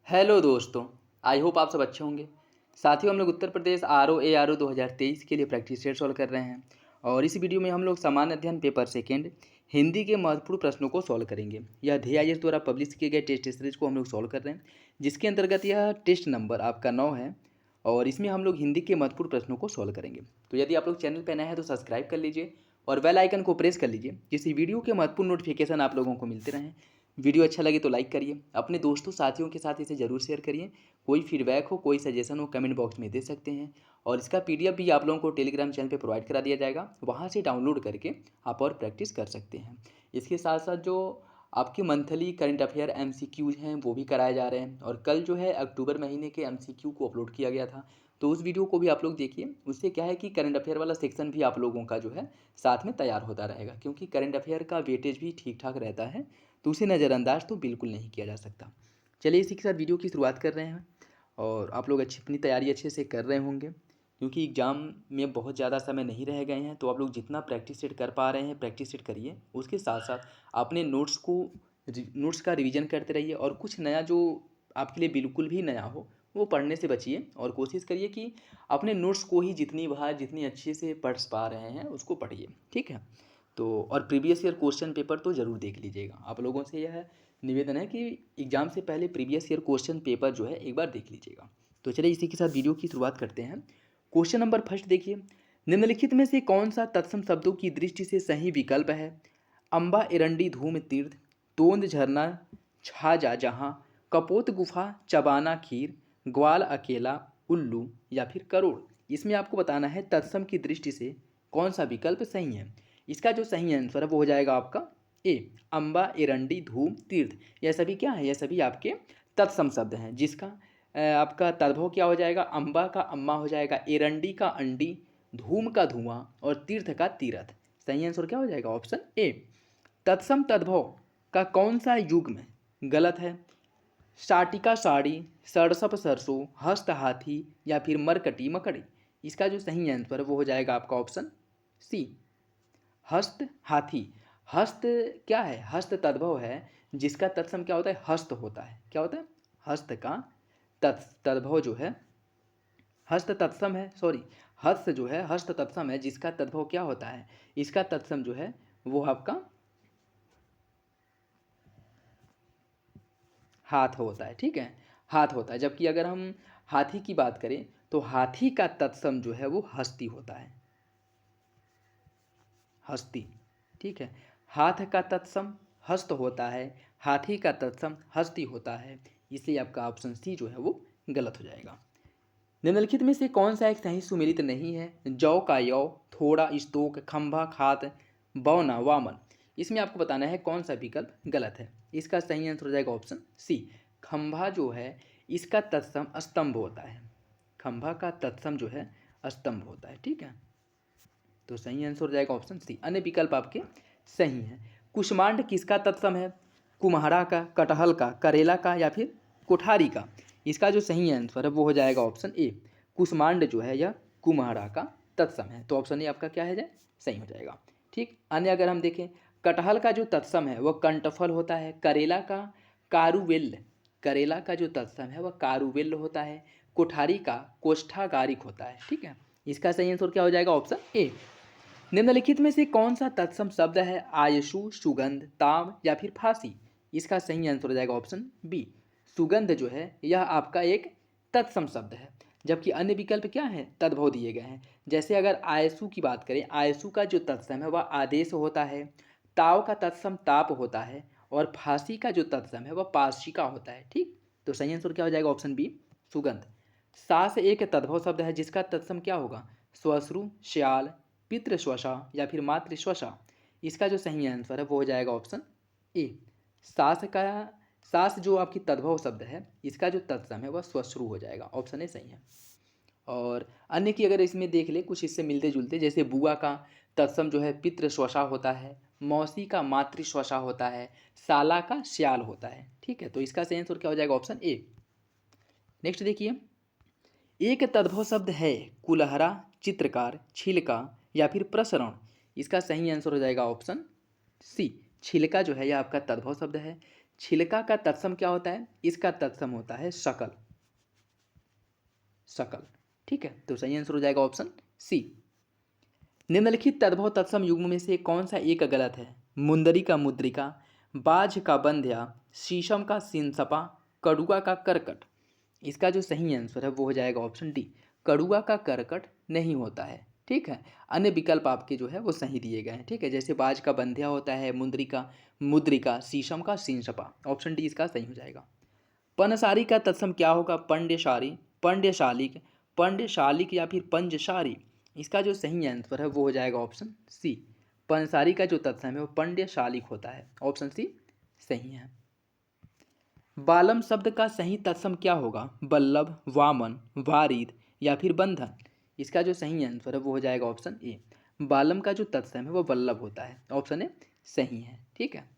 Hello दोस्तों। I hope आप सब अच्छे होंगे। साथियों, हम लोग उत्तर प्रदेश आर ओ 2023 के लिए प्रैक्टिस सेट सॉल्व कर रहे हैं और इस वीडियो में हम लोग सामान्य अध्ययन पेपर सेकेंड हिंदी के महत्वपूर्ण प्रश्नों को सॉल्व करेंगे। यह DIS द्वारा पब्लिश किए गए टेस्ट सीरीज को हम लोग सॉल्व कर रहे हैं, जिसके अंतर्गत यह टेस्ट नंबर आपका 9 है और इसमें हम लोग हिंदी के महत्वपूर्ण प्रश्नों को सॉल्व करेंगे। तो यदि आप लोग चैनल पर नए हैं तो सब्सक्राइब कर लीजिए और बेल आइकन को प्रेस कर लीजिए, जिससे वीडियो के महत्वपूर्ण नोटिफिकेशन आप लोगों को मिलते रहें। वीडियो अच्छा लगे तो लाइक करिए, अपने दोस्तों साथियों के साथ इसे ज़रूर शेयर करिए। कोई फीडबैक हो, कोई सजेशन हो, कमेंट बॉक्स में दे सकते हैं और इसका PDF भी आप लोगों को टेलीग्राम चैनल पे प्रोवाइड करा दिया जाएगा, वहाँ से डाउनलोड करके आप और प्रैक्टिस कर सकते हैं। इसके साथ साथ जो आपके मंथली करंट अफेयर MCQs हैं वो भी कराए जा रहे हैं और कल जो है अक्टूबर महीने के MCQ को अपलोड किया गया था, तो उस वीडियो को भी आप लोग देखिए। उससे क्या है कि करंट अफेयर वाला सेक्शन भी आप लोगों का जो है साथ में तैयार होता रहेगा, क्योंकि करंट अफेयर का वेटेज भी ठीक ठाक रहता है, तो उसे नज़रअंदाज तो बिल्कुल नहीं किया जा सकता। चलिए इसी के साथ वीडियो की शुरुआत कर रहे हैं और आप लोग अपनी तैयारी अच्छे से कर रहे होंगे, क्योंकि एग्ज़ाम में बहुत ज़्यादा समय नहीं रह गए हैं। तो आप लोग जितना प्रैक्टिस सेट कर पा रहे हैं प्रैक्टिस सेट करिए, उसके साथ साथ अपने नोट्स का रिवीजन करते रहिए और कुछ नया जो आपके लिए बिल्कुल भी नया हो वो पढ़ने से बचिए और कोशिश करिए कि अपने नोट्स को ही जितनी बार जितनी अच्छे से पढ़ पा रहे हैं उसको पढ़िए, ठीक है। तो और प्रीवियस ईयर क्वेश्चन पेपर तो ज़रूर देख लीजिएगा। आप लोगों से यह निवेदन है कि एग्ज़ाम से पहले प्रीवियस ईयर क्वेश्चन पेपर जो है एक बार देख लीजिएगा। तो चलिए इसी के साथ वीडियो की शुरुआत करते हैं। क्वेश्चन नंबर फर्स्ट देखिए, निम्नलिखित में से कौन सा तत्सम शब्दों की दृष्टि से सही विकल्प है? अम्बा एरंडी धूम तीर्थ, तोंद झरना छाजा जहाँ, कपोत गुफा चबाना खीर, ग्वाल अकेला उल्लू या फिर करोड़। इसमें आपको बताना है तत्सम की दृष्टि से कौन सा विकल्प सही है। इसका जो सही आंसर है वो हो जाएगा आपका ए, अम्बा एरंडी धूम तीर्थ। यह सभी क्या है? यह सभी आपके तत्सम शब्द हैं, जिसका आपका तद्भव क्या हो जाएगा? अम्बा का अम्मा हो जाएगा, एरंडी का अंडी, धूम का धुआं और तीर्थ का तीरथ। सही आंसर क्या हो जाएगा? ऑप्शन ए। तत्सम तद्भव का कौन सा युग्म गलत है? साटिका साड़ी, सरसप सरसों, हस्त हाथी या फिर मरकटी मकड़ी। इसका जो सही आंसर है वो हो जाएगा आपका ऑप्शन सी, हस्त हाथी। हस्त क्या है? हस्त तद्भव है, जिसका तत्सम क्या होता है? हस्त होता है। क्या होता है? हस्त का तद्भव जो है हस्त तत्सम है, सॉरी, हस्त जो है हस्त तत्सम है, जिसका तद्भव क्या होता है? इसका तत्सम जो है वो आपका हाथ होता है, ठीक है, हाथ होता है। जबकि अगर हम हाथी की बात करें तो हाथी का तत्सम जो है वो हस्ती होता है, हस्ती, ठीक है। हाथ का तत्सम हस्त होता है, हाथी का तत्सम हस्ती होता है, इसलिए आपका ऑप्शन सी जो है वो गलत हो जाएगा। निम्नलिखित में से कौन सा एक सही सुमेलित नहीं है? जौ का यौ, थोड़ा स्तोक, खंभा खात, बौना वामन। इसमें आपको बताना है कौन सा विकल्प गलत है। इसका सही आंसर हो जाएगा ऑप्शन सी, खंभा जो है इसका तत्सम स्तंभ होता है। खंभा का तत्सम जो है स्तंभ होता है, ठीक है। तो सही आंसर हो जाएगा ऑप्शन सी। अन्य विकल्प आपके सही हैं। कुष्मांड किसका तत्सम है? कुम्हारा का, कटहल का, करेला का या फिर कोठारी का। इसका जो सही आंसर है वो हो जाएगा ऑप्शन ए, कुष्मांड जो है यह कुम्हारा का तत्सम है। तो ऑप्शन ए आपका क्या है जाए? सही हो जाएगा, ठीक। अन्य अगर हम देखें, कटहल का जो तत्सम है वह कंटफल होता है, करेला का कारुवेल, करेला का जो तत्सम है वह कारुवेल होता है, कोठारी का कोष्ठागारिक होता है, ठीक है। इसका सही आंसर क्या हो जाएगा? ऑप्शन ए। निम्नलिखित में से कौन सा तत्सम शब्द है? आयशु, सुगंध, ताम या फिर फांसी। इसका सही आंसर हो जाएगा ऑप्शन बी, सुगंध जो है यह आपका एक तत्सम शब्द है। जबकि अन्य विकल्प क्या है? तद्भव दिए गए हैं। जैसे अगर आयशु की बात करें, आयशु का जो तत्सम है वह आदेश होता है, ताव का तत्सम ताप होता है और फांसी का जो तत्सम है वह पार्शिका होता है, ठीक। तो सही आंसर क्या हो जाएगा? ऑप्शन बी, सुगंध। सास एक तद्भव शब्द है, जिसका तत्सम क्या होगा? श्वश्रु, श्याल, पितृश्वसा या फिर मातृश्वसा। इसका जो सही आंसर है वो हो जाएगा ऑप्शन ए, सास का, सास जो आपकी तद्भव शब्द है इसका जो तत्सम है वह श्वश्रु हो जाएगा। ऑप्शन ए सही है। और अन्य की अगर इसमें देख ले कुछ इससे मिलते जुलते, जैसे बुआ का तत्सम जो है पितृश्वसा होता है, मौसी का मातृश्वसा होता है, साला का श्याल होता है, ठीक है। तो इसका सही आंसर क्या हो जाएगा? ऑप्शन ए। नेक्स्ट देखिए, एक तद्भव शब्द है कुलहरा, चित्रकार, छिलका या फिर प्रसरण। इसका सही आंसर हो जाएगा ऑप्शन सी, छिलका जो है यह आपका तद्भव शब्द है। छिलका का तत्सम क्या होता है? इसका तत्सम होता है शकल। शकल, ठीक है। तो सही आंसर हो जाएगा ऑप्शन सी। निम्नलिखित तद्भव तत्सम युग्म में से कौन सा एक गलत है? मुंदरी का मुद्रिका, बाज का बंध्या, शीशम का सिनसपा, कड़ुआ का करकट। इसका जो सही आंसर है वो हो जाएगा ऑप्शन डी, कड़ुआ का करकट नहीं होता है, ठीक है। अन्य विकल्प आपके जो है वो सही दिए गए हैं, ठीक है। जैसे बाज का बंध्या होता है, मुंदरी का मुद्रिका, शीशम का सिनसपा। ऑप्शन डी इसका सही हो जाएगा। पनसारी का तत्सम क्या होगा? पंड्यशारी, पंड्यशालिक, पंड्यशालिक या फिर पंजशारी। इसका जो सही आंसर है वो हो जाएगा ऑप्शन सी। पनसारी का जो तत्सम है वो पंड्यशालिक होता है। ऑप्शन सी सही है। बालम शब्द का सही तत्सम क्या होगा? बल्लभ, वामन, वारिद या फिर बंधन। इसका जो सही आंसर है वो हो जाएगा ऑप्शन ए। बालम का जो तत्सम है वो बल्लभ होता है। ऑप्शन ए सही है, ठीक है।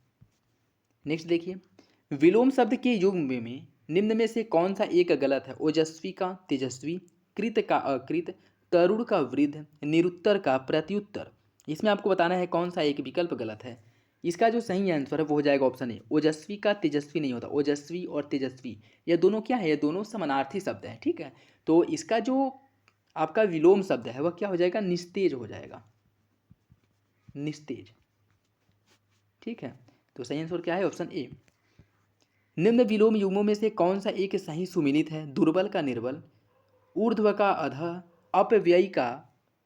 नेक्स्ट देखिए, विलोम शब्द के युग्म में निम्न में से कौन सा एक गलत है? ओजस्वी का तेजस्वी, कृत का अकृत, तरुण का वृद्ध, निरुत्तर का प्रत्युत्तर। इसमें आपको बताना है कौन सा एक विकल्प गलत है। इसका जो सही आंसर है वो हो जाएगा ऑप्शन ए। ओजस्वी का तेजस्वी नहीं होता। ओजस्वी और तेजस्वी ये दोनों क्या है? ये दोनों समानार्थी शब्द हैं, ठीक है। तो इसका जो आपका विलोम शब्द है वह क्या हो जाएगा? निस्तेज हो जाएगा, निस्तेज, ठीक है। तो सही आंसर क्या है? Option A. निम्न विलोम युग्मों में से कौन सा एक सही सुमिलित है? दुर्बल का निर्बल, ऊर्ध्व का अधः, अपव्ययी का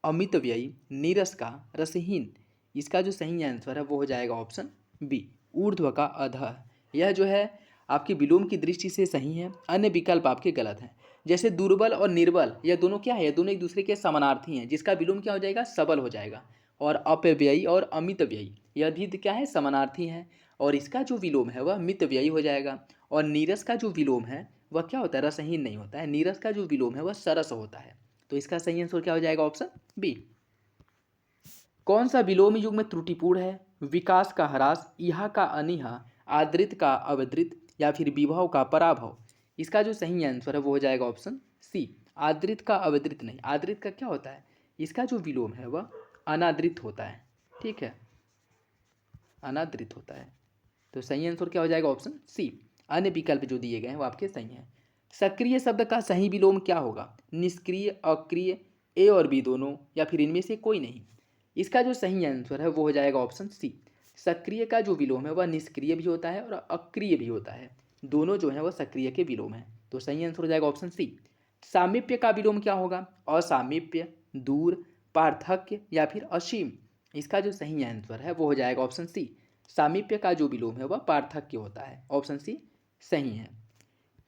अमित व्ययी, नीरस का रसहीन। इसका जो सही आंसर है वो हो जाएगा ऑप्शन बी, ऊर्ध्व का अधः। यह जो है आपकी विलोम की दृष्टि से सही है, अन्य विकल्प आपके गलत हैं। जैसे दुर्बल और निर्बल यह दोनों क्या है? ये दोनों एक दूसरे के समानार्थी हैं, जिसका विलोम क्या हो जाएगा? सबल हो जाएगा। और अपव्ययी और अमित व्ययी यह भी क्या है? समानार्थी हैं, और इसका जो विलोम है वह मित व्ययी हो जाएगा। और नीरस का जो विलोम है वह क्या होता है? रसहीन नहीं होता है। नीरस का जो विलोम है वह सरस होता है। तो इसका सही आंसर क्या हो जाएगा? Option B. कौन सा विलोम युग में त्रुटिपूर्ण है? विकास का ह्रास, इहा का अनिहा, आदृत का अवदृत या फिर विभव का पराभव। इसका जो सही आंसर है वो हो जाएगा ऑप्शन सी, आदृत का अवदृत नहीं। आदृत का क्या होता है? इसका जो विलोम है वह अनादृत होता है, ठीक है, अनादृत होता है। तो सही आंसर क्या हो जाएगा? Option C. अन्य विकल्प जो दिए गए हैं वो आपके सही हैं। सक्रिय शब्द का सही विलोम क्या होगा? निष्क्रिय, अक्रिय, ए और बी दोनों या फिर इनमें से कोई नहीं। इसका जो सही आंसर है वो हो जाएगा ऑप्शन सी। सक्रिय का जो विलोम है वह निष्क्रिय भी होता है और अक्रिय भी होता है। दोनों जो है वह सक्रिय के विलोम है। तो सही आंसर हो जाएगा ऑप्शन सी। सामीप्य का विलोम क्या होगा? असामीप्य, दूर, पार्थक्य या फिर असीम। इसका जो सही आंसर है वो हो जाएगा ऑप्शन सी। सामीप्य का जो विलोम है वह पार्थक्य होता है। ऑप्शन सी सही है।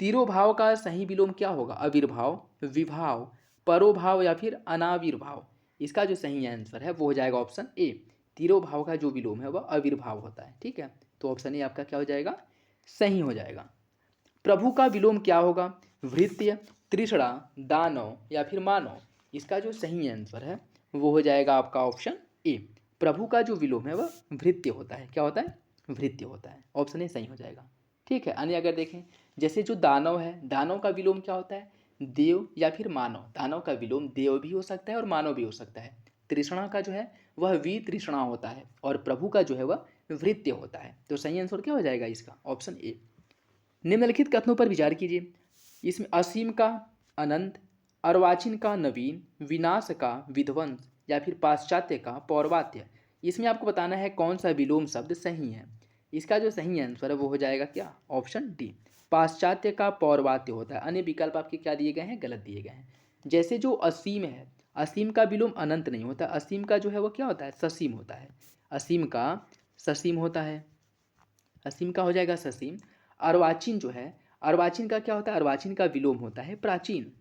तिरोभाव का सही विलोम क्या होगा? अविर्भाव, विभाव, परोभाव या फिर अनाविर्भाव। इसका जो सही आंसर है वो हो जाएगा ऑप्शन ए। तिरोभाव का जो विलोम है वह अविर्भाव होता है, ठीक है। तो ऑप्शन ए आपका क्या हो जाएगा? सही हो जाएगा। प्रभु का विलोम क्या होगा? भृत्य, तृष्णा, दानव या फिर मानव। इसका जो सही आंसर है वो हो जाएगा आपका ऑप्शन ए। प्रभु का जो विलोम है वह भृत्य होता है। क्या होता है? भृत्य होता है। ऑप्शन ए सही हो जाएगा, ठीक है। अन्य अगर देखें, जैसे जो दानव है, दानव का विलोम क्या होता है? देव या फिर मानव। दानव का विलोम देव भी हो सकता है और मानव भी हो सकता है। तृष्णा का जो है वह वी तृष्णा होता है और प्रभु का जो है वह भृत्य होता है। तो सही आंसर क्या हो जाएगा इसका? Option A. निम्नलिखित कथनों पर विचार कीजिए। इसमें असीम का अनंत, अर्वाचीन का नवीन, विनाश का विध्वंस या फिर पाश्चात्य का पौर्वात्य। इसमें आपको बताना है कौन सा विलोम शब्द सही है। इसका जो सही आंसर है वो हो जाएगा क्या? ऑप्शन डी, पाश्चात्य का पौर्वात्य होता है। अन्य विकल्प आपके क्या दिए गए हैं? गलत दिए गए हैं। जैसे जो असीम है, असीम का विलोम अनंत नहीं होता। असीम का जो है वो क्या होता है? ससीम होता है। असीम का ससीम होता है। असीम का हो जाएगा ससीम। अर्वाचीन जो है, अर्वाचीन का क्या होता है? अर्वाचीन का विलोम होता है प्राचीन।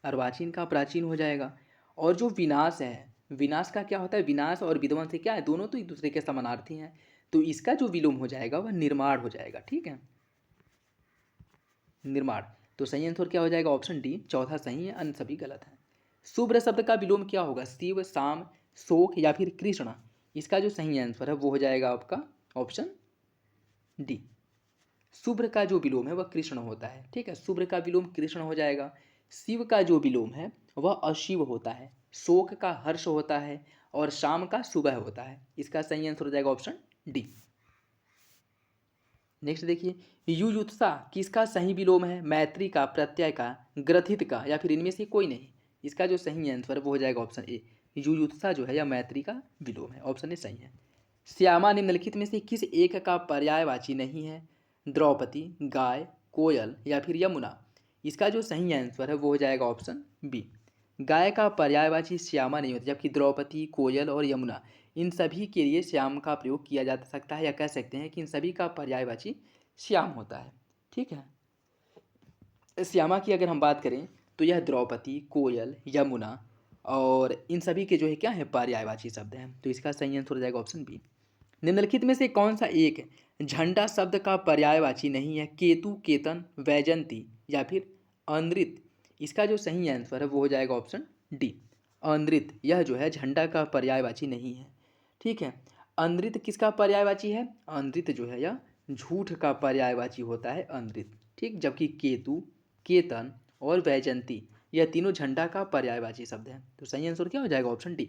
अर्वाचीन का प्राचीन हो जाएगा। और जो विनाश है, विनाश का क्या होता है? विनाश और विध्वंस से क्या है? दोनों तो एक दूसरे के समानार्थी हैं। तो इसका जो विलोम हो जाएगा वह निर्माण हो जाएगा, ठीक है, निर्माण। तो सही आंसर क्या हो जाएगा? ऑप्शन डी, चौथा सही है, अन्य सभी गलत हैं। शुभ्र शब्द का विलोम क्या होगा? शिव, शाम, शोक या फिर कृष्ण। इसका जो सही आंसर है वो हो जाएगा आपका ऑप्शन डी। शुभ्र का जो विलोम है वह कृष्ण होता है, ठीक है। शुभ्र का विलोम कृष्ण हो जाएगा। शिव का जो विलोम है वह अशिव होता है। शोक का हर्ष होता है और शाम का सुबह होता है। इसका सही आंसर हो जाएगा ऑप्शन डी। नेक्स्ट देखिए, युयुत्सा किसका सही विलोम है? मैत्री का, प्रत्यय का, ग्रथित का, या फिर इनमें से कोई नहीं? इसका जो सही आंसर वो हो जाएगा ऑप्शन ए, युयुत्सा जो है या मैत्री का विलोम है। ऑप्शन ए सही है। श्यामा निम्नलिखित में से किस एक का पर्यायवाची नहीं है? द्रौपदी, गाय, कोयल या फिर यमुना? इसका जो सही आंसर है वो हो जाएगा ऑप्शन बी, गाय का पर्यायवाची श्यामा नहीं होता, जबकि द्रौपदी, कोयल और यमुना इन सभी के लिए श्याम का प्रयोग किया जा सकता है, या कह सकते हैं कि इन सभी का पर्यायवाची श्याम होता है। ठीक है, श्यामा की अगर हम बात करें तो यह द्रौपदी, कोयल, यमुना और इन सभी के जो है क्या है पर्यायवाची शब्द हैं। तो इसका सही आंसर हो जाएगा ऑप्शन बी। निम्नलिखित में से कौन सा एक झंडा शब्द का पर्यायवाची नहीं है? केतु, केतन, वैजंती या फिर अनृत? इसका जो सही आंसर है वो हो जाएगा ऑप्शन डी, अनृत। यह जो है झंडा का पर्यायवाची नहीं है। ठीक है, अनृत किसका पर्यायवाची है? अनृत जो है यह झूठ का पर्यायवाची होता है, अनृत। ठीक, जबकि केतु, केतन और वैजंती यह तीनों झंडा का पर्यायवाची शब्द है। तो सही आंसर क्या हो जाएगा? Option D.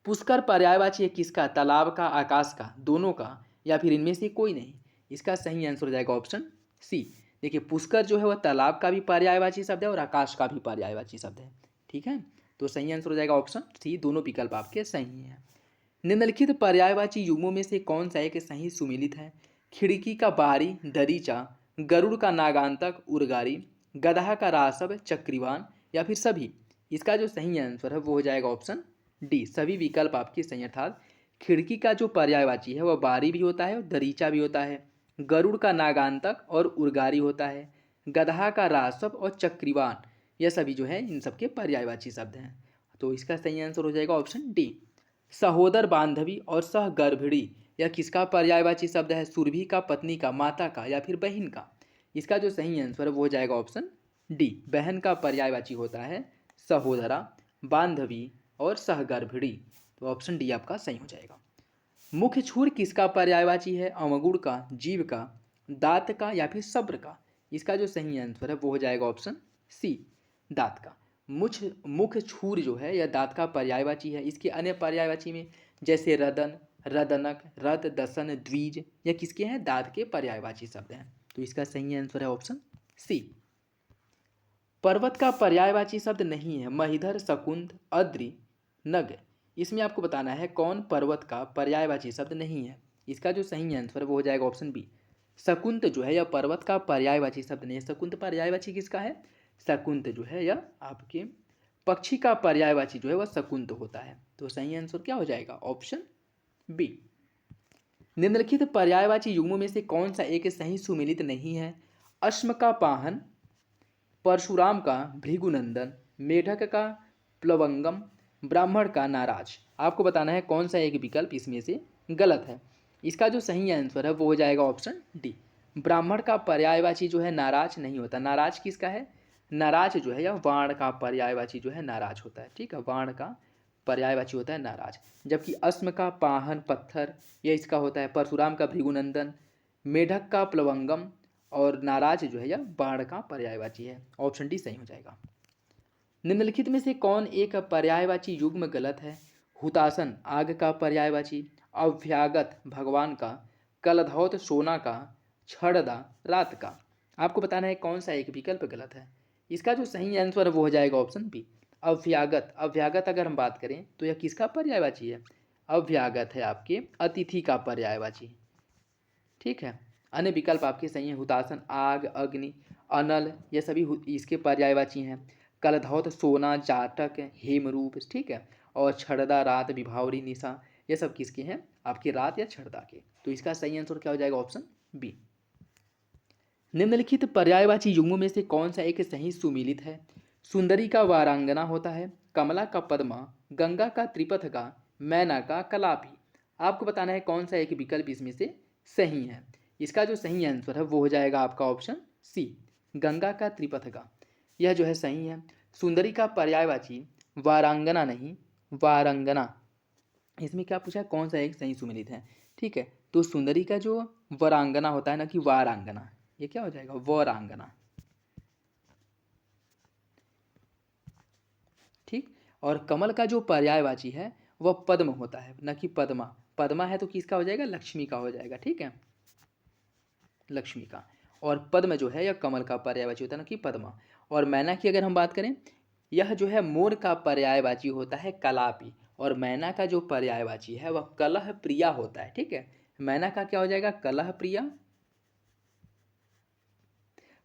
पुष्कर पर्यायवाची है किसका? तालाब का, आकाश का, दोनों का, या फिर इनमें से कोई नहीं? इसका सही आंसर हो जाएगा ऑप्शन सी। देखिए, पुष्कर जो है वह तालाब का भी पर्यायवाची शब्द है और आकाश का भी पर्यायवाची शब्द है। ठीक है, तो सही आंसर हो जाएगा ऑप्शन सी। दोनों विकल्प आपके सही हैं। निम्नलिखित पर्यायवाची युग्मों में से कौन सा एक सही सुमेलित है? खिड़की का बाहरी, दरीचा, गरुड़ का नागांतक, उर्गारी, गधा का रासव, चक्रीवान या फिर सभी? इसका जो सही आंसर है वो हो जाएगा ऑप्शन डी, सभी विकल्प आपके सही। अर्थात खिड़की का जो पर्यायवाची है वह बारी भी होता है और दरीचा भी होता है, गरुड़ का नागांतक और उर्गारी होता है, गधा का रासव और चक्रीवान, यह सभी जो है इन सबके पर्यायवाची शब्द हैं। तो इसका सही आंसर हो जाएगा ऑप्शन डी। सहोदर, बांधवी और सहगर्भिणी यह किसका पर्यायवाची शब्द है? सुरभि का, पत्नी का, माता का या फिर बहन का? इसका जो सही आंसर है वो हो जाएगा ऑप्शन डी, बहन का पर्यायवाची होता है सहोदरा, बांधवी और सहगर्भिणी। तो ऑप्शन डी आपका सही हो जाएगा। मुख्य छुर किसका पर्यायवाची है? अवगुण का, जीव का, दांत का या फिर सब्र का? इसका जो सही आंसर है वो हो जाएगा ऑप्शन सी, दांत का। मुख्य छुर जो है यह दांत का पर्यायवाची है। इसके अन्य पर्यायवाची में जैसे रदन, रदनक, रद, दसन, द्विज यह किसके हैं? दांत के पर्यायवाची शब्द हैं। तो इसका सही आंसर है ऑप्शन सी। पर्वत का पर्यायवाची शब्द नहीं है? महिधर, शकुंत, अद्रि, नग। इसमें आपको बताना है कौन पर्वत का पर्यायवाची शब्द नहीं है। इसका जो सही आंसर है वो हो जाएगा ऑप्शन बी, शकुंत जो है यह पर्वत का पर्यायवाची शब्द नहीं है। शकुंत पर्यायवाची किसका है? शकुंत जो है यह आपके पक्षी का पर्यायवाची जो है वह शकुंत होता है। तो सही आंसर क्या हो जाएगा? Option B. निम्नलिखित पर्यायवाची युग्मों में से कौन सा एक सही सुमेलित नहीं है? अश्म का पाहन, परशुराम का भृगुनंदन, मेढक का प्लवंगम, ब्राह्मण का नाराज। आपको बताना है कौन सा एक विकल्प इसमें से गलत है। इसका जो सही आंसर है वो हो जाएगा ऑप्शन डी, ब्राह्मण का पर्यायवाची जो है नाराज नहीं होता। नाराज किसका है? नाराज जो है यह वाण का पर्यायवाची जो है नाराज होता है। ठीक है, वाण का पर्यायवाची होता है नाराज। जबकि अश्म का पाहन, पत्थर, यह इसका होता है। परशुराम का भृगुनंदन, मेढक का प्लवंगम और नाराज जो है यह बाण का पर्यायवाची है। ऑप्शन डी सही हो जाएगा। निम्नलिखित में से कौन एक पर्यायवाची युग्म गलत है? हुतासन आग का पर्यायवाची, अव्यागत भगवान का, कलधौत सोना का, छड़दा रात का? आपको बताना है कौन सा एक विकल्प गलत है। इसका जो सही आंसर है वो हो जाएगा ऑप्शन बी, अव्यागत। अव्यागत अगर हम बात करें तो यह किसका पर्यायवाची है? अव्यागत है आपके अतिथि का पर्यायवाची। ठीक है, अन्य विकल्प आपके सही हैं। हुतासन आग, अग्नि, अनल ये सभी इसके पर्यायवाची हैं। कलधौत सोना, जातक, हेमरूप, ठीक है, और छड़दा रात, विभावरी निशा, ये सब किसके हैं? आपकी रात या छड़दा के। तो इसका सही आंसर क्या हो जाएगा? Option B. निम्नलिखित पर्यायवाची युग्मों में से कौन सा एक सही सुमीलित है? सुंदरी का वारांगना होता है, कमला का पद्मा, गंगा का त्रिपथगा, मैना का कलापी। आपको बताना है कौन सा एक विकल्प इसमें से सही है। इसका जो सही आंसर है वो हो जाएगा आपका ऑप्शन सी, गंगा का त्रिपथगा, यह जो है सही है। सुंदरी का पर्यायवाची वारांगना नहीं, वारंगना। इसमें क्या पूछा है? कौन सा एक सही सुमेलित है? ठीक है, तो सुंदरी का जो वरांगना होता है ना कि वारांगना, ये क्या हो जाएगा? वरांगना। ठीक, और कमल का जो पर्यायवाची है वह पद्म होता है, न कि पद्मा। पद्मा है तो किसका हो जाएगा? लक्ष्मी का हो जाएगा। ठीक है, लक्ष्मी का। और पद्म जो है यह कमल का पर्यायवाची होता है, ना कि पद्मा। और मैना की अगर हम बात करें, यह जो है मोर का पर्यायवाची होता है कलापी। और मैना का जो पर्यायवाची है वह कलह प्रिया होता है। ठीक है, मैना का क्या हो जाएगा, कलह प्रिया।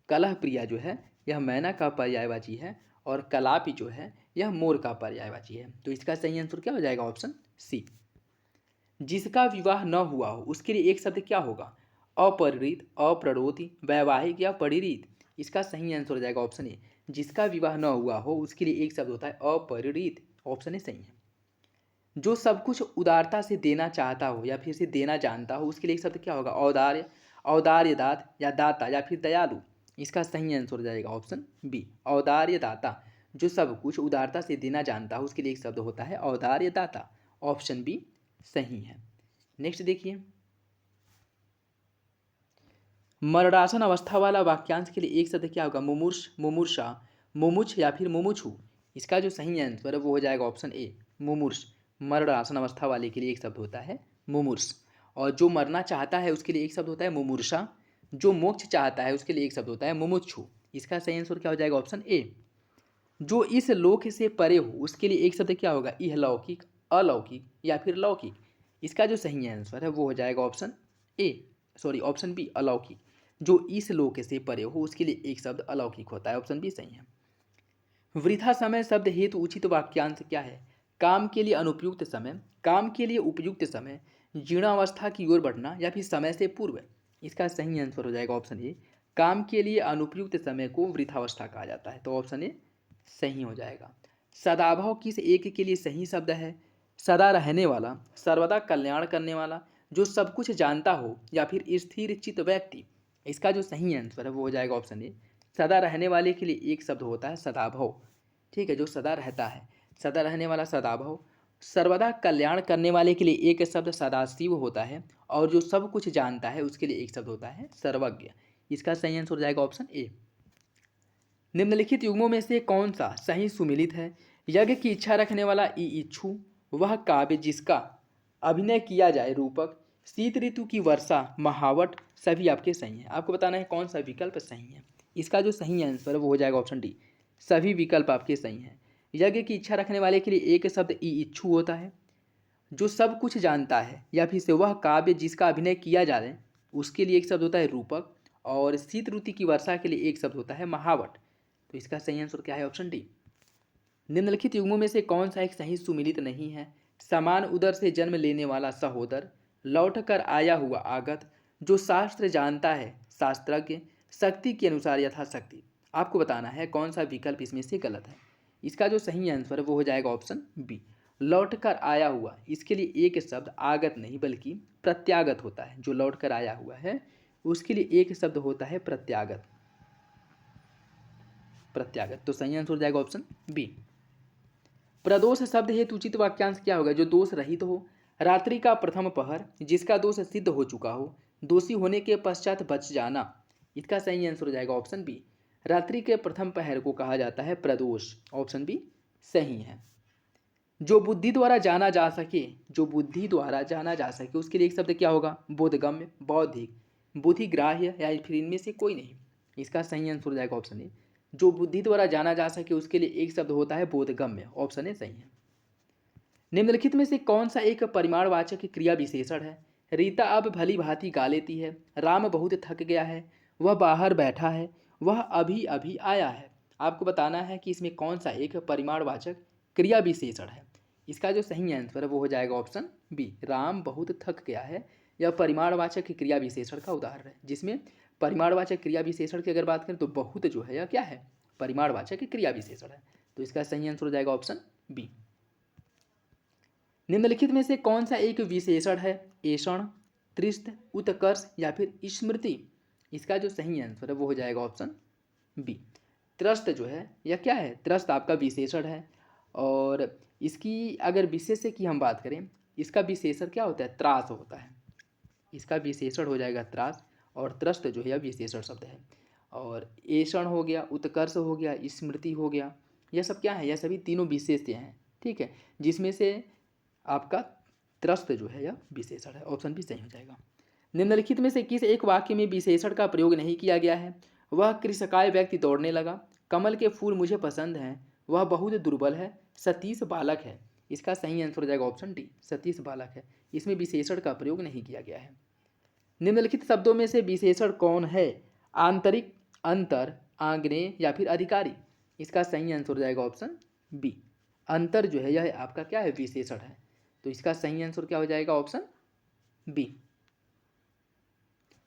कलह प्रिया जो है यह मैना का पर्यायवाची है, और कलापी जो है यह मोर का पर्यायवाची है। तो इसका सही आंसर क्या हो जाएगा, ऑप्शन सी। जिसका विवाह न हुआ हो उसके लिए एक शब्द क्या होगा, अपरिणीत, अप्रणोति, वैवाहिक या परिणीत। इसका सही आंसर हो जाएगा ऑप्शन ए। जिसका विवाह न हुआ हो उसके लिए एक शब्द होता है अपरिणीत। ऑप्शन ए सही है। जो सब कुछ उदारता से देना चाहता हो या फिर से देना जानता हो उसके लिए एक शब्द क्या होगा, औदार्य, औदार्य दात या दाता या फिर दयालु। इसका सही आंसर हो जाएगा ऑप्शन बी, औदार्य दाता। जो सब कुछ उदारता से देना जानता हो उसके लिए एक शब्द होता है औदार्य दाता। ऑप्शन बी सही है। नेक्स्ट देखिए, मरणासन अवस्था वाला वाक्यांश के लिए एक शब्द क्या होगा, मुमूर्ष, मुमूर्षा, मुमुक्ष या फिर मुमुक्षु। इसका जो सही आंसर है वो हो जाएगा ऑप्शन ए, मुमूर्ष। मरणासन अवस्था वाले के लिए एक शब्द होता है मुमूर्ष। और जो मरना चाहता है उसके लिए एक शब्द होता है मुमूर्षा। जो मोक्ष चाहता है उसके लिए एक शब्द होता है मुमुक्षु। इसका सही आंसर क्या हो जाएगा, ऑप्शन ए। जो इस लोक से परे हो उसके लिए एक शब्द क्या होगा, इहलौकिक, अलौकिक या फिर लौकिक। इसका जो सही आंसर है वो हो जाएगा option A, sorry option B, अलौकिक। जो इस लोक से परे हो उसके लिए एक शब्द अलौकिक होता है। ऑप्शन बी सही है। वृथा समय शब्द हेतु उचित वाक्यांश क्या है, काम के लिए अनुपयुक्त समय, काम के लिए उपयुक्त समय, जीर्णावस्था की ओर बढ़ना या फिर समय से पूर्व। इसका सही आंसर हो जाएगा ऑप्शन ए, काम के लिए अनुपयुक्त समय को वृथावस्था कहा जाता है। तो ऑप्शन ए सही हो जाएगा। सदाभाव किस एक के लिए सही शब्द है, सदा रहने वाला, सर्वदा कल्याण करने वाला, जो सब कुछ जानता हो या फिर स्थिर चित्त व्यक्ति। इसका जो सही आंसर है वो हो जाएगा ऑप्शन ए, सदा रहने वाले के लिए एक शब्द होता है सदाभाव। ठीक है, जो सदा रहता है, सदा रहने वाला सदाभाव। सर्वदा कल्याण करने वाले के लिए एक शब्द सदाशिव होता है, और जो सब कुछ जानता है उसके लिए एक शब्द होता है सर्वज्ञ। इसका सही आंसर हो जाएगा ऑप्शन ए। निम्नलिखित युग्मों में से कौन सा सही सुमिलित है, यज्ञ की इच्छा रखने वाला इच्छु, वह काव्य जिसका अभिनय किया जाए रूपक, शीत ऋतु की वर्षा, महावट, सभी आपके सही हैं। आपको बताना है कौन सा विकल्प सही है। इसका जो सही आंसर है वो हो जाएगा ऑप्शन डी, सभी विकल्प आपके सही हैं। यज्ञ की इच्छा रखने वाले के लिए एक शब्द इच्छु होता है। जो सब कुछ जानता है या फिर से वह काव्य जिसका अभिनय किया जाए उसके लिए एक शब्द होता है रूपक। और शीत ऋतु की वर्षा के लिए एक शब्द होता है महावट। तो इसका सही आंसर क्या है, ऑप्शन डी। निम्नलिखित युग्मों में से कौन सा एक सही सुमिलित नहीं है, समान उदर से जन्म लेने वाला सहोदर, लौट कर आया हुआ आगत, जो शास्त्र जानता है शास्त्रज्ञ, शक्ति के अनुसार यथाशक्ति। आपको बताना है कौन सा विकल्प इसमें से गलत है। इसका जो सही आंसर है वो हो जाएगा ऑप्शन बी, लौट कर आया हुआ। इसके लिए एक शब्द आगत नहीं बल्कि प्रत्यागत होता है। जो लौट कर आया हुआ है उसके लिए एक शब्द होता है प्रत्यागत, प्रत्यागत। तो सही आंसर हो जाएगा ऑप्शन बी। प्रदोष शब्द हेतु उचित वाक्यांश क्या होगा, जो दोष रहित हो, रात्रि का प्रथम पहर, जिसका दोष सिद्ध हो चुका हो, दोषी होने के पश्चात बच जाना। इसका सही आंसर हो जाएगा ऑप्शन बी, रात्रि के प्रथम पहर को कहा जाता है प्रदोष। ऑप्शन बी सही है। जो बुद्धि द्वारा जाना जा सके, जो बुद्धि द्वारा जाना जा सके उसके लिए एक शब्द क्या होगा, बोधगम्य, बौद्धिक, बुद्धिग्राह्य या फिर इनमें से कोई नहीं। इसका सही आंसर हो जाएगा ऑप्शन ए, जो बुद्धि द्वारा जाना जा सके उसके लिए एक शब्द होता है बोधगम्य। ऑप्शन ए सही है। निम्नलिखित में से कौन सा एक परिमाणवाचक क्रिया विशेषण है, रीता अब भली भांति गा लेती है, राम बहुत थक गया है, वह बाहर बैठा है, वह अभी अभी आया है। आपको बताना है कि इसमें कौन सा एक परिमाणवाचक क्रिया विशेषण है। इसका जो सही आंसर है वो हो जाएगा ऑप्शन बी, राम बहुत थक गया है। यह परिमाणवाचक क्रिया विशेषण का उदाहरण है, जिसमें परिमाणवाचक क्रिया विशेषण की अगर बात करें तो बहुत जो है यह क्या है, परिमाणवाचक क्रिया विशेषण है। तो इसका सही आंसर हो जाएगा ऑप्शन बी। निम्नलिखित में से कौन सा एक विशेषण है, ऐषण, त्रिस्थ, उत्कर्ष या फिर स्मृति। इसका जो सही आंसर है वो हो जाएगा ऑप्शन बी, त्रस्त जो है यह क्या है, त्रस्त आपका विशेषण है। और इसकी अगर विशेष्य की हम बात करें, इसका विशेषण क्या होता है, त्रास होता है। इसका विशेषण हो जाएगा त्रास, और त्रस्त जो है यह विशेषण शब्द है। और ऐषण हो गया, उत्कर्ष हो गया, स्मृति हो गया, यह सब क्या है, यह सभी तीनों विशेष्य हैं। ठीक है, जिसमें से आपका त्रस्त जो है यह विशेषण है। ऑप्शन भी सही हो जाएगा। निम्नलिखित में से किस एक वाक्य में विशेषण का प्रयोग नहीं किया गया है? वह कृशकाय व्यक्ति दौड़ने लगा, कमल के फूल मुझे पसंद हैं, वह बहुत दुर्बल है, सतीश बालक है। इसका सही आंसर हो जाएगा ऑप्शन डी, सतीश बालक है। इसमें विशेषण का प्रयोग नहीं किया गया है। निम्नलिखित शब्दों में से विशेषण कौन है? आंतरिक, अंतर, आग्नेय या फिर अधिकारी। इसका सही आंसर हो जाएगा ऑप्शन बी, अंतर जो है यह आपका क्या है? विशेषण है। तो इसका सही आंसर क्या हो जाएगा? Option B.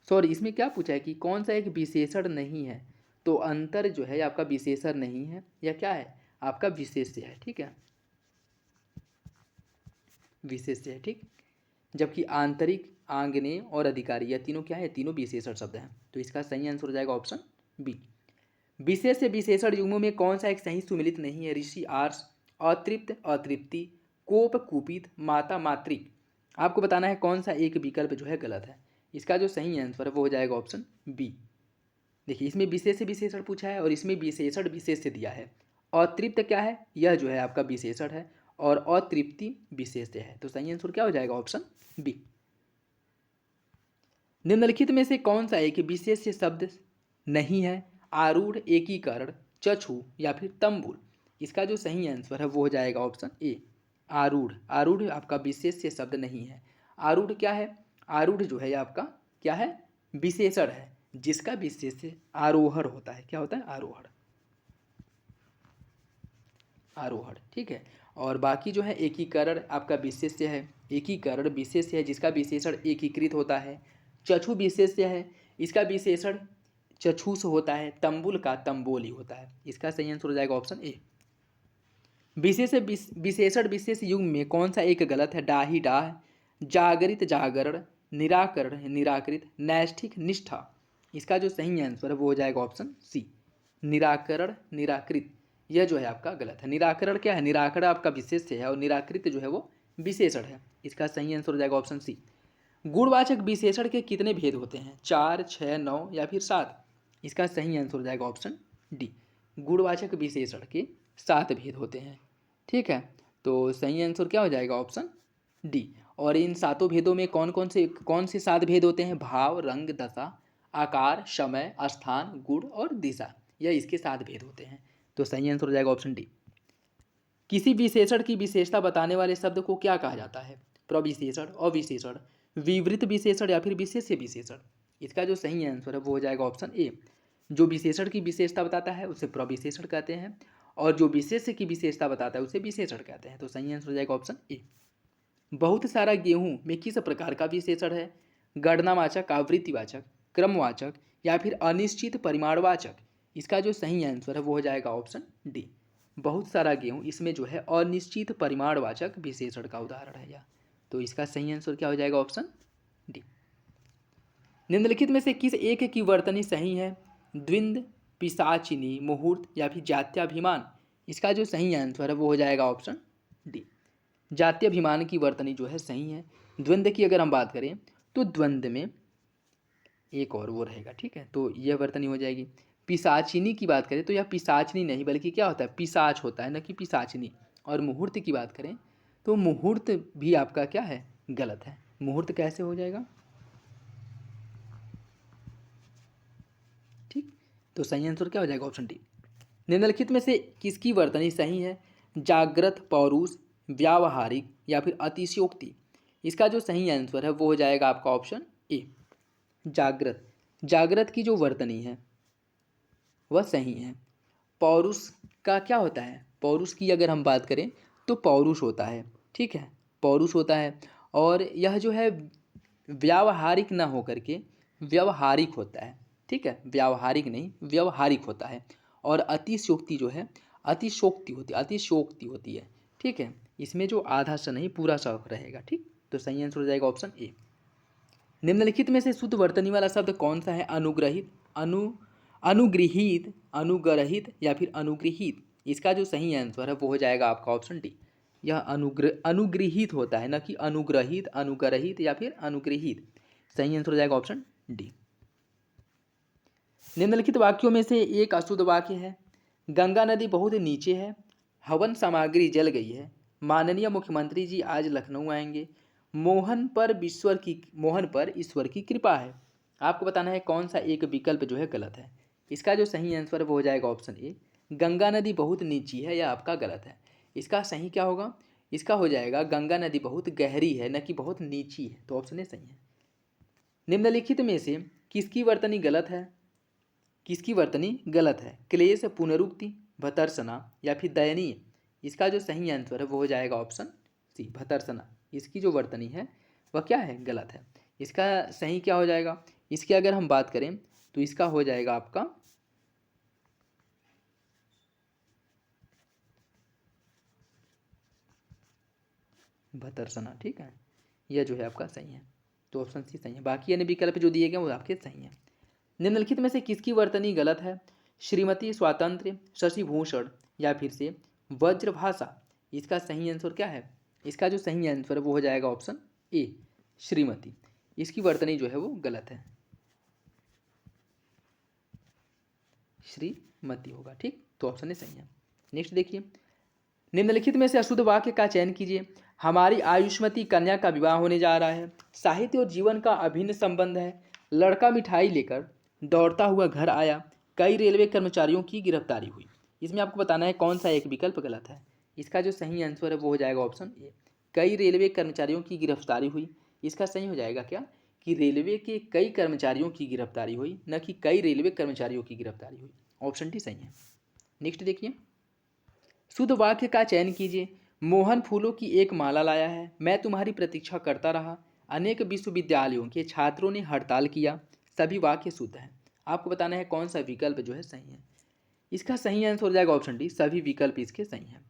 सॉरी, इसमें क्या पूछा है कि कौन सा एक विशेषण नहीं है? तो अंतर जो है आपका विशेषण नहीं है, या क्या है? आपका विशेष्य है। ठीक है, विशेष्य है। ठीक, जबकि आंतरिक, आग्नेय और अधिकारी यह तीनों क्या है? तीनों विशेषण शब्द हैं। तो इसका सही आंसर हो जाएगा ऑप्शन बी। विशेष से विशेषण युग्मों में कौन सा एक सही सुमिलित नहीं है? ऋषि आर्ष, अतृप्त अतृप्ति, कोप कुपित, माता मातृक। आपको बताना है कौन सा एक विकल्प जो है गलत है। इसका जो सही आंसर है वो हो जाएगा ऑप्शन बी। देखिए, इसमें विशेष से विशेषण पूछा है और इसमें विशेषण विशेष से दिया है। अतृप्त क्या है? यह जो है आपका विशेषण है और अतृप्ति विशेष है। तो सही आंसर क्या हो जाएगा? Option B. निम्नलिखित में से कौन सा एक विशेष शब्द नहीं है? आरूढ़, एकीकरण, चक्षु या फिर तंबुल। इसका जो सही आंसर है वो हो जाएगा ऑप्शन ए, आरूढ़। आरूढ़ आपका विशेष शब्द नहीं है। आरूढ़ क्या है? आरूढ़ जो है आपका क्या है? विशेषण है जिसका विशेष आरोहण होता है। क्या होता है? आरोहण, आरोहण। ठीक है, और बाकी जो है एकीकरण आपका विशेष्य है। एकीकरण विशेष्य है जिसका विशेषण एकीकृत होता है। चक्षु विशेष्य है, इसका विशेषण चक्षुष होता है। तंबुल का तंबोली होता है। इसका सही आंसर हो जाएगा ऑप्शन ए। विशेषण विशेष युग में कौन सा एक गलत है? डाही डाह, जागरित जागरण, निराकरण निराकृत, नैष्ठिक निष्ठा। इसका जो सही आंसर है वो हो जाएगा ऑप्शन सी, निराकरण निराकृत। यह जो है आपका गलत है। निराकरण क्या है? निराकरण आपका विशेष्य है और निराकृत जो है वो विशेषण है। इसका सही आंसर हो जाएगा ऑप्शन सी। गुणवाचक विशेषण के कितने भेद होते हैं? 4, 6, 9 या फिर 7। इसका सही आंसर हो जाएगा ऑप्शन डी, गुणवाचक विशेषण के 7 भेद होते हैं। ठीक है, तो सही आंसर क्या हो जाएगा? Option D. और इन 7 भेदों में कौन से 7 भेद होते हैं? भाव, रंग, दशा, आकार, समय, स्थान, गुण और दिशा। यह इसके 7 भेद होते हैं। तो सही आंसर हो जाएगा ऑप्शन डी। किसी विशेषण की विशेषता बताने वाले शब्द को क्या कहा जाता है? प्रविशेषण, अविशेषण, विवृत विशेषण या फिर विशेष्य विशेषण। इसका जो सही आंसर है वो हो जाएगा ऑप्शन ए। जो विशेषण की विशेषता बताता है उसे प्रविशेषण कहते हैं और जो विशेष्य की विशेषता बताता है उसे विशेषण कहते हैं। तो सही आंसर हो जाएगा ऑप्शन ए। बहुत सारा गेहूं में किस प्रकार का विशेषण है? गणनावाचक, आवृत्तिवाचक, क्रमवाचक या फिर अनिश्चित परिमाणवाचक। इसका जो सही आंसर है वो हो जाएगा ऑप्शन डी, बहुत सारा गेहूं। इसमें जो है अनिश्चित परिमाणवाचक विशेषण का उदाहरण है यह। तो इसका सही आंसर क्या हो जाएगा? Option D. निम्नलिखित में से किस एक की वर्तनी सही है? द्विंद, पिशाचिनी, मुहूर्त या फिर जात्याभिमान। इसका जो सही आंसर है वो हो जाएगा ऑप्शन डी, जात्याभिमान की वर्तनी जो है सही है। द्वंद्व की अगर हम बात करें तो द्वंद्व में एक और वो रहेगा। ठीक है, तो यह वर्तनी हो जाएगी। पिशाचिनी की बात करें तो यह पिशाचिनी नहीं बल्कि क्या होता है? पिशाच होता है, न कि पिशाचिनी। और मुहूर्त की बात करें तो मुहूर्त भी आपका क्या है? गलत है। मुहूर्त कैसे हो जाएगा? ठीक, तो सही आंसर क्या हो जाएगा? Option D. निम्नलिखित में से किसकी वर्तनी सही है? जागृत, पौरुष, व्यावहारिक या फिर अतिशयोक्ति। इसका जो सही आंसर है वो हो जाएगा आपका ऑप्शन ए, जागृत। जागृत की जो वर्तनी है वह सही है। पौरुष का क्या होता है? पौरुष की अगर हम बात करें तो पौरुष होता है। ठीक है, पौरुष होता है और यह जो है व्यावहारिक ना होकर के व्यवहारिक होता है। ठीक है, व्यावहारिक नहीं व्यवहारिक होता है। और अतिशयोक्ति जो है अतिशयोक्ति होती है। ठीक है, इसमें जो आधा सा नहीं पूरा सा रहेगा। ठीक, तो सही आंसर हो जाएगा ऑप्शन ए। निम्नलिखित में से शुद्ध वर्तनी वाला शब्द कौन सा है? अनुग्रहित, अनुगृहीत, अनुग्रहित या फिर अनुगृहीत। इसका जो सही आंसर है वो हो जाएगा आपका ऑप्शन डी, यह अनुगृहीत होता है, न कि अनुग्रहित, अनुग्रहित या फिर अनुगृहीत। सही आंसर हो जाएगा ऑप्शन डी। निम्नलिखित वाक्यों में से एक अशुद्ध वाक्य है। गंगा नदी बहुत नीचे है, हवन सामग्री जल गई है, माननीय मुख्यमंत्री जी आज लखनऊ आएंगे, मोहन पर ईश्वर की कृपा है। आपको बताना है कौन सा एक विकल्प जो है गलत है। इसका जो सही आंसर है वो हो जाएगा ऑप्शन ए, गंगा नदी बहुत नीची है, यह आपका गलत है। इसका सही क्या होगा? इसका हो जाएगा गंगा नदी बहुत गहरी है, न कि बहुत नीची है। तो ऑप्शन ए सही है। निम्नलिखित में से किसकी वर्तनी गलत है? किसकी वर्तनी गलत है? क्लेश, पुनरुक्ति, भतर्सना या फिर दयनीय। इसका जो सही आंसर है वो हो जाएगा ऑप्शन सी, भतर्सना। इसकी जो वर्तनी है वह क्या है? गलत है। इसका सही क्या हो जाएगा? इसकी अगर हम बात करें तो इसका हो जाएगा आपका भतर्सना। ठीक है, यह जो है आपका सही है। तो ऑप्शन सी सही है। बाकी अन्य विकल्प जो दिए गए वो आपके सही हैं। निम्नलिखित में से किसकी वर्तनी गलत है? श्रीमती, स्वातंत्र्य, शशिभूषण या फिर से वज्रभाषा। इसका सही आंसर क्या है? इसका जो सही आंसर है वो हो जाएगा ऑप्शन ए, श्रीमती। इसकी वर्तनी जो है वो गलत है, श्रीमती होगा। ठीक, तो ऑप्शन ए सही है। नेक्स्ट देखिए, निम्नलिखित में से अशुद्ध वाक्य का चयन कीजिए। हमारी आयुष्मती कन्या का विवाह होने जा रहा है। साहित्य और जीवन का अभिन्न संबंध है। लड़का मिठाई लेकर दौड़ता हुआ घर आया। कई रेलवे कर्मचारियों की गिरफ्तारी हुई। इसमें आपको बताना है कौन सा एक विकल्प गलत है। इसका जो सही आंसर है वो हो जाएगा ऑप्शन ए, कई रेलवे कर्मचारियों की गिरफ्तारी हुई। इसका सही हो जाएगा क्या? कि रेलवे के कई कर्मचारियों की गिरफ्तारी हुई, न कि कई रेलवे कर्मचारियों की गिरफ्तारी हुई। ऑप्शन डी सही है। नेक्स्ट देखिए, शुद्ध वाक्य का चयन कीजिए। मोहन फूलों की एक माला लाया है। मैं तुम्हारी प्रतीक्षा करता रहा। अनेक विश्वविद्यालयों के छात्रों ने हड़ताल किया। सभी वाक्य शुद्ध हैं। आपको बताना है कौन सा विकल्प जो है सही है। इसका सही आंसर हो जाएगा ऑप्शन डी, सभी विकल्प इसके सही हैं।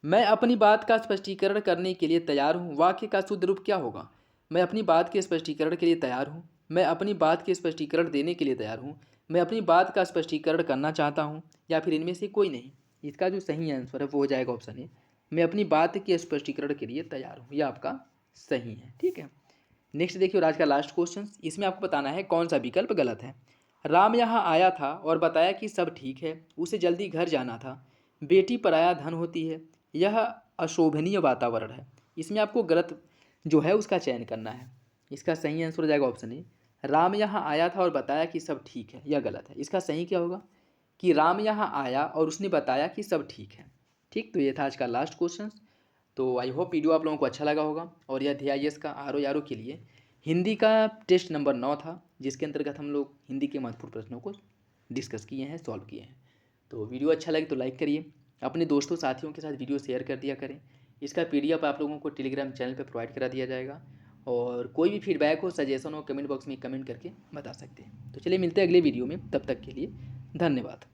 मैं अपनी बात का स्पष्टीकरण करने के लिए तैयार हूँ। वाक्य का शुद्ध रूप क्या होगा? मैं अपनी बात के स्पष्टीकरण के लिए तैयार हूँ। मैं अपनी बात के स्पष्टीकरण देने के लिए तैयार हूँ। मैं अपनी बात का स्पष्टीकरण करना चाहता हूँ, या फिर इनमें से कोई नहीं। इसका जो सही आंसर है वो हो जाएगा ऑप्शन ए, मैं अपनी बात के स्पष्टीकरण के लिए तैयार हूँ। यह आपका सही है। ठीक है, नेक्स्ट देखिए, और आज का लास्ट क्वेश्चन। इसमें आपको बताना है कौन सा विकल्प गलत है। राम यहाँ आया था और बताया कि सब ठीक है। उसे जल्दी घर जाना था। बेटी पराया धन होती है। यह अशोभनीय वातावरण है। इसमें आपको गलत जो है उसका चयन करना है। इसका सही आंसर हो जाएगा ऑप्शन ए, राम यहाँ आया था और बताया कि सब ठीक है। यह गलत है। इसका सही क्या होगा? कि राम यहाँ आया और उसने बताया कि सब ठीक है। ठीक, तो ये था आज का लास्ट क्वेश्चन। तो आई होप वीडियो आप लोगों को अच्छा लगा होगा। और यह DIS का RO के लिए हिंदी का टेस्ट नंबर 9 था, जिसके अंतर्गत हम लोग हिंदी के महत्वपूर्ण प्रश्नों को डिस्कस किए हैं, सॉल्व किए हैं। तो वीडियो अच्छा लगे तो लाइक करिए, अपने दोस्तों साथियों के साथ वीडियो शेयर कर दिया करें। इसका PDF आप लोगों को टेलीग्राम चैनल पर प्रोवाइड करा दिया जाएगा। और कोई भी फीडबैक हो, सजेशन हो, कमेंट बॉक्स में कमेंट करके बता सकते हैं। तो चलिए मिलते हैं अगले वीडियो में, तब तक के लिए धन्यवाद।